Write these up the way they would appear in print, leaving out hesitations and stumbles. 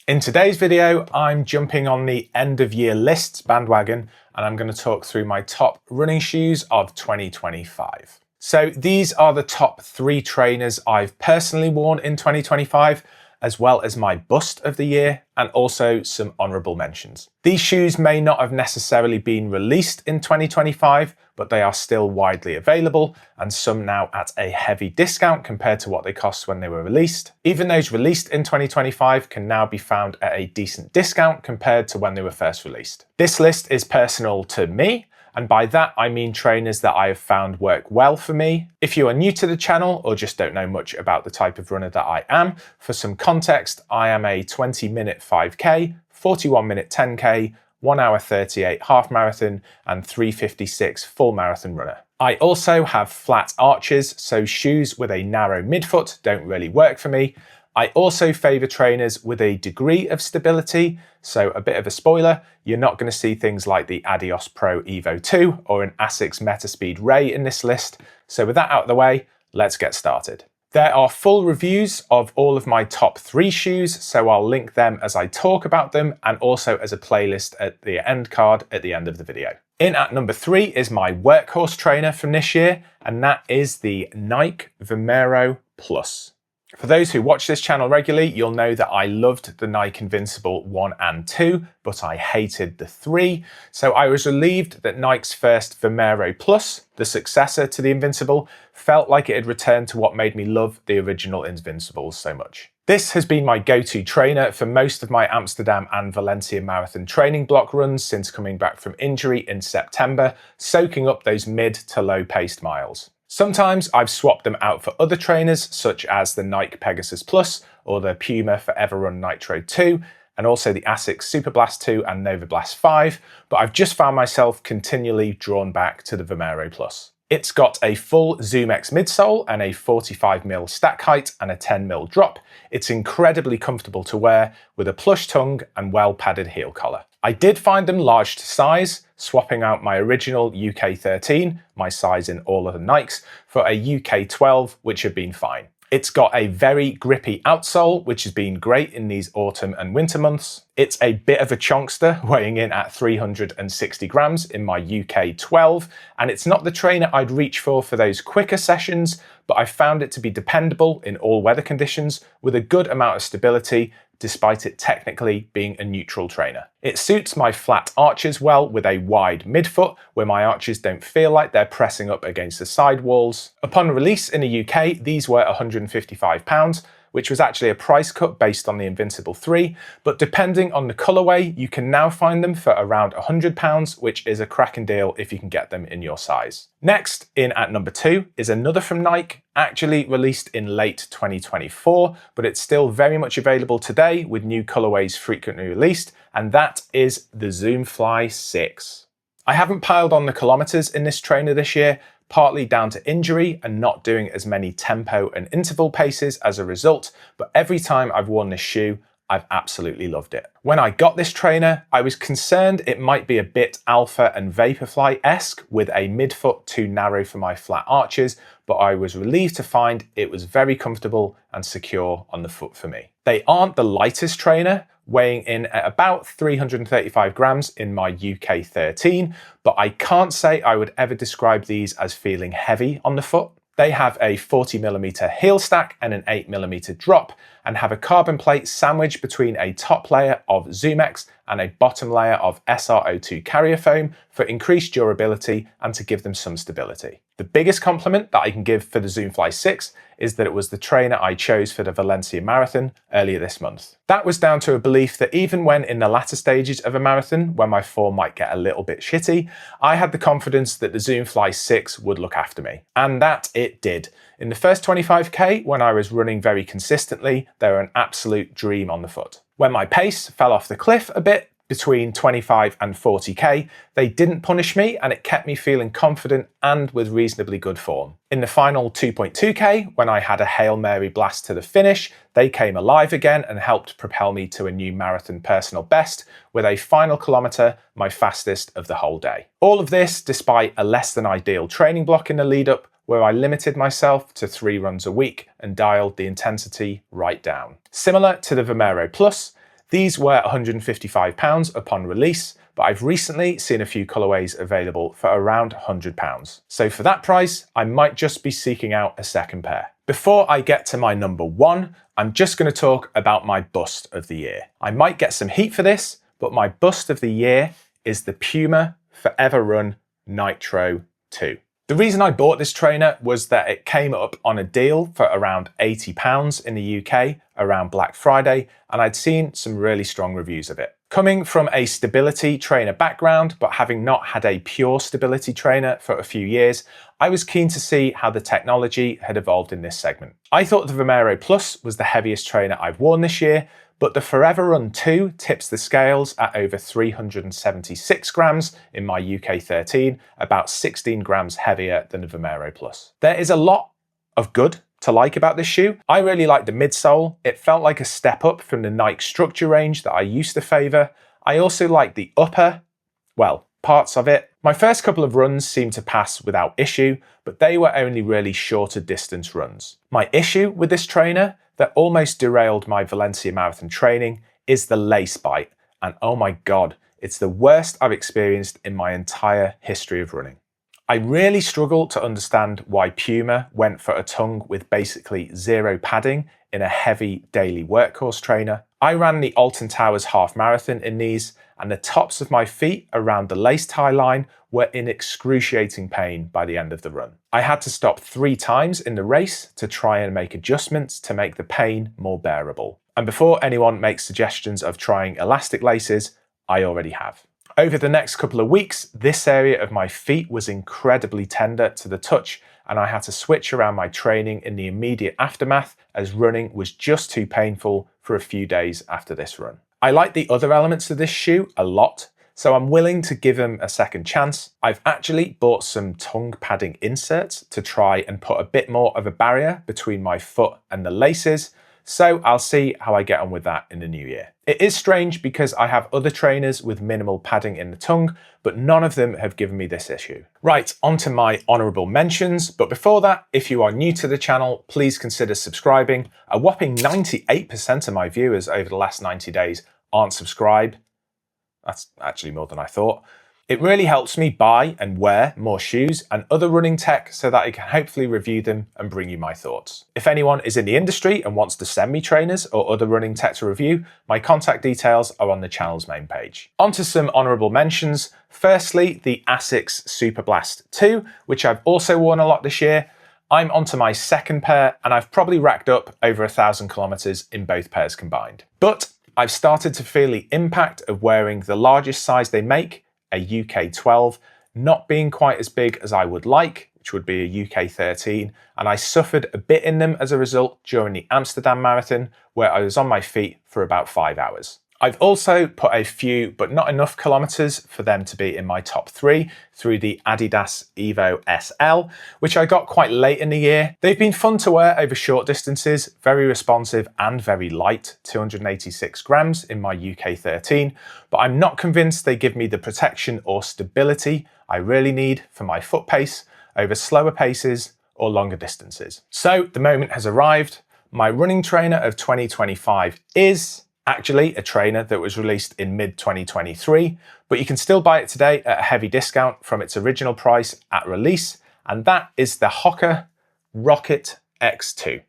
In today's video, I'm jumping on the end of year lists bandwagon and I'm going to talk through my top running shoes of 2025. So these are the top 3 trainers I've personally worn in 2025, as well as my bust of the year and also some honourable mentions. These shoes may not have necessarily been released in 2025, but they are still widely available and some now at a heavy discount compared to what they cost when they were released. Even those released in 2025 can now be found at a decent discount compared to when they were first released. This list is personal to me, and by that I mean trainers that I have found work well for me. If you are new to the channel or just don't know much about the type of runner that I am, for some context, I am a 20-minute 5k, 41-minute 10k, 1 hour 38 half marathon and 3:56 full marathon runner. I also have flat arches, so shoes with a narrow midfoot don't really work for me. I also favour trainers with a degree of stability, so a bit of a spoiler, you're not going to see things like the Adios Pro Evo 2 or an Asics Metaspeed Ray in this list. So with that out of the way, let's get started. There are full reviews of all of my top 3 shoes, so I'll link them as I talk about them and also as a playlist at the end card at the end of the video. In at number 3 is my workhorse trainer from this year, and that is the Nike Vomero Plus. For those who watch this channel regularly, you'll know that I loved the Nike Invincible 1 and 2, but I hated the 3. So I was relieved that Nike's first Vomero Plus, the successor to the Invincible, felt like it had returned to what made me love the original Invincibles so much. This has been my go-to trainer for most of my Amsterdam and Valencia marathon training block runs since coming back from injury in September, soaking up those mid to low paced miles. Sometimes I've swapped them out for other trainers, such as the Nike Pegasus Plus or the Puma Foreverrun Nitro 2, and also the Asics Superblast 2 and Novablast 5, but I've just found myself continually drawn back to the Vomero Plus. It's got a full ZoomX midsole and a 45mm stack height and a 10mm drop. It's incredibly comfortable to wear with a plush tongue and well padded heel collar. I did find them large to size, swapping out my original UK 13, my size in all other Nikes, for a UK 12, which have been fine. It's got a very grippy outsole, which has been great in these autumn and winter months. It's a bit of a chonkster, weighing in at 360 grams in my UK 12, and it's not the trainer I'd reach for those quicker sessions, but I found it to be dependable in all weather conditions with a good amount of stability, despite it technically being a neutral trainer. It suits my flat arches well with a wide midfoot, where my arches don't feel like they're pressing up against the sidewalls. Upon release in the UK, these were £155, which was actually a price cut based on the Invincible 3, but depending on the colourway, you can now find them for around £100, which is a cracking deal if you can get them in your size. Next, in at number 2, is another from Nike, actually released in late 2024, but it's still very much available today with new colourways frequently released, and that is the Zoomfly 6. I haven't piled on the kilometres in this trainer this year, partly down to injury and not doing as many tempo and interval paces as a result, but every time I've worn this shoe, I've absolutely loved it. When I got this trainer, I was concerned it might be a bit Alpha and Vaporfly-esque with a midfoot too narrow for my flat arches, but I was relieved to find it was very comfortable and secure on the foot for me. They aren't the lightest trainer, weighing in at about 335 grams in my UK 13, but I can't say I would ever describe these as feeling heavy on the foot. They have a 40mm heel stack and an 8mm drop, and have a carbon plate sandwiched between a top layer of ZoomX and a bottom layer of SRO2 carrier foam for increased durability and to give them some stability. The biggest compliment that I can give for the Zoomfly 6 is that it was the trainer I chose for the Valencia Marathon earlier this month. That was down to a belief that even when in the latter stages of a marathon, when my form might get a little bit shitty, I had the confidence that the Zoomfly 6 would look after me. And that it did. In the first 25k, when I was running very consistently, they were an absolute dream on the foot. When my pace fell off the cliff a bit, between 25 and 40k, they didn't punish me and it kept me feeling confident and with reasonably good form. In the final 2.2k, when I had a Hail Mary blast to the finish, they came alive again and helped propel me to a new marathon personal best, with a final kilometre my fastest of the whole day. All of this despite a less than ideal training block in the lead up, where I limited myself to 3 runs a week and dialed the intensity right down. Similar to the Vomero Plus, These were £155 upon release, but I've recently seen a few colourways available for around £100. So for that price, I might just be seeking out a second pair. Before I get to my number one, I'm just going to talk about my bust of the year. I might get some heat for this, but my bust of the year is the Puma Foreverrun Nitro 2. The reason I bought this trainer was that it came up on a deal for around £80 in the UK around Black Friday, and I'd seen some really strong reviews of it. Coming from a stability trainer background, but having not had a pure stability trainer for a few years, I was keen to see how the technology had evolved in this segment. I thought the Vomero Plus was the heaviest trainer I've worn this year, but the Foreverrun 2 tips the scales at over 376 grams in my UK 13, about 16 grams heavier than the Vomero Plus. There is a lot of good to like about this shoe. I really like the midsole. It felt like a step up from the Nike Structure range that I used to favour. I also like the upper, well, parts of it. My first couple of runs seemed to pass without issue, but they were only really shorter distance runs. My issue with this trainer that almost derailed my Valencia Marathon training is the lace bite, and oh my god, it's the worst I've experienced in my entire history of running. I really struggle to understand why Puma went for a tongue with basically zero padding in a heavy daily workhorse trainer. I ran the Alton Towers half marathon in these, and the tops of my feet around the lace tie line were in excruciating pain by the end of the run. I had to stop 3 times in the race to try and make adjustments to make the pain more bearable. And before anyone makes suggestions of trying elastic laces, I already have. Over the next couple of weeks, this area of my feet was incredibly tender to the touch, and I had to switch around my training in the immediate aftermath as running was just too painful for a few days after this run. I like the other elements of this shoe a lot, so I'm willing to give them a second chance. I've actually bought some tongue padding inserts to try and put a bit more of a barrier between my foot and the laces, so I'll see how I get on with that in the new year. It is strange because I have other trainers with minimal padding in the tongue, but none of them have given me this issue. Right, onto my honourable mentions, but before that, if you are new to the channel, please consider subscribing. A whopping 98% of my viewers over the last 90 days aren't subscribed. That's actually more than I thought. It really helps me buy and wear more shoes and other running tech so that I can hopefully review them and bring you my thoughts. If anyone is in the industry and wants to send me trainers or other running tech to review, my contact details are on the channel's main page. On to some honourable mentions. Firstly, the Asics Superblast 2, which I've also worn a lot this year. I'm onto my second pair and I've probably racked up over 1,000 kilometers in both pairs combined. But I've started to feel the impact of wearing the largest size they make, a UK 12, not being quite as big as I would like, which would be a UK 13, and I suffered a bit in them as a result during the Amsterdam Marathon, where I was on my feet for about 5 hours. I've also put a few, but not enough kilometers for them to be in my top 3 through the Adidas Evo SL, which I got quite late in the year. They've been fun to wear over short distances, very responsive and very light, 286 grams in my UK 13, but I'm not convinced they give me the protection or stability I really need for my foot pace over slower paces or longer distances. So the moment has arrived. My running trainer of 2025 is actually a trainer that was released in mid-2023, but you can still buy it today at a heavy discount from its original price at release, and that is the Hoka Rocket X2.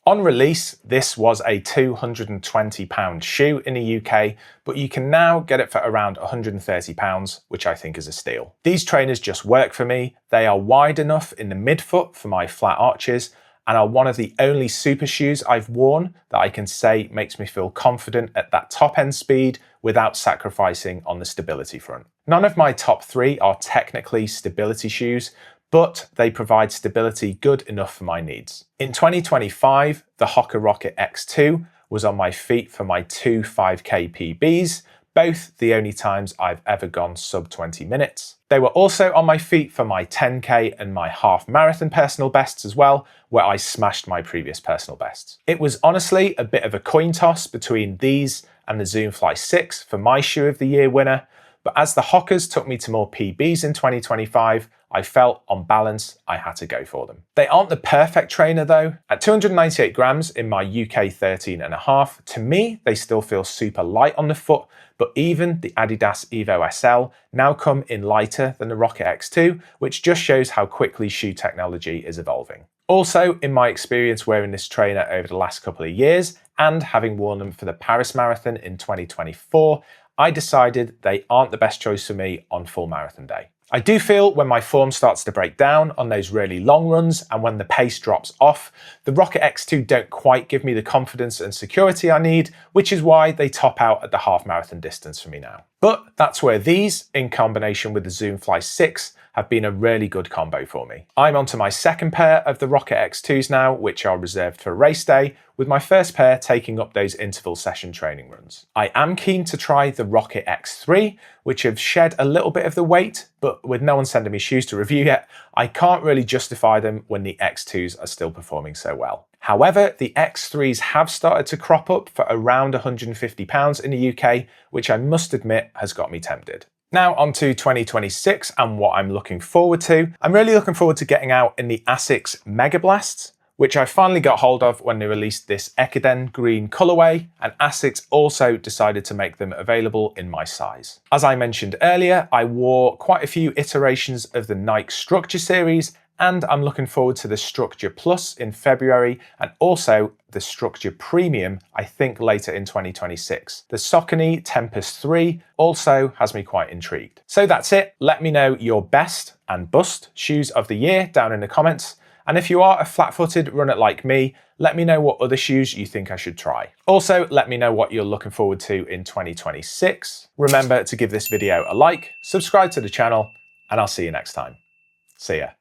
On release, this was a £220 shoe in the UK, but you can now get it for around £130, which I think is a steal. These trainers just work for me. They are wide enough in the midfoot for my flat arches, and are one of the only super shoes I've worn that I can say makes me feel confident at that top end speed without sacrificing on the stability front. None of my top 3 are technically stability shoes, but they provide stability good enough for my needs. In 2025, the Hoka Rocket X2 was on my feet for my 2 5K PBs, both the only times I've ever gone sub 20 minutes. They were also on my feet for my 10K and my half marathon personal bests as well, where I smashed my previous personal bests. It was honestly a bit of a coin toss between these and the Zoomfly 6 for my shoe of the year winner, but as the Hokas took me to more PBs in 2025, I felt on balance I had to go for them. They aren't the perfect trainer though. At 298 grams in my UK 13.5, to me they still feel super light on the foot, but even the Adidas Evo SL now come in lighter than the Rocket X2, which just shows how quickly shoe technology is evolving. Also, in my experience wearing this trainer over the last couple of years, and having worn them for the Paris Marathon in 2024, I decided they aren't the best choice for me on full marathon day. I do feel when my form starts to break down on those really long runs and when the pace drops off, the Rocket X2 don't quite give me the confidence and security I need, which is why they top out at the half marathon distance for me now. But that's where these, in combination with the Zoomfly 6, have been a really good combo for me. I'm onto my second pair of the Rocket X2s now, which are reserved for race day, with my first pair taking up those interval session training runs. I am keen to try the Rocket X3, which have shed a little bit of the weight, but with no one sending me shoes to review yet, I can't really justify them when the X2s are still performing so well. However, the X3s have started to crop up for around £150 in the UK, which I must admit has got me tempted. Now on to 2026 and what I'm looking forward to. I'm really looking forward to getting out in the Asics Megablasts, which I finally got hold of when they released this Ecodene green colorway, and Asics also decided to make them available in my size. As I mentioned earlier, I wore quite a few iterations of the Nike Structure series, and I'm looking forward to the Structure Plus in February, and also the Structure Premium, I think later in 2026. The Saucony Tempest 3 also has me quite intrigued. So that's it. Let me know your best and bust shoes of the year down in the comments. And if you are a flat-footed runner like me, let me know what other shoes you think I should try. Also, let me know what you're looking forward to in 2026. Remember to give this video a like, subscribe to the channel, and I'll see you next time. See ya.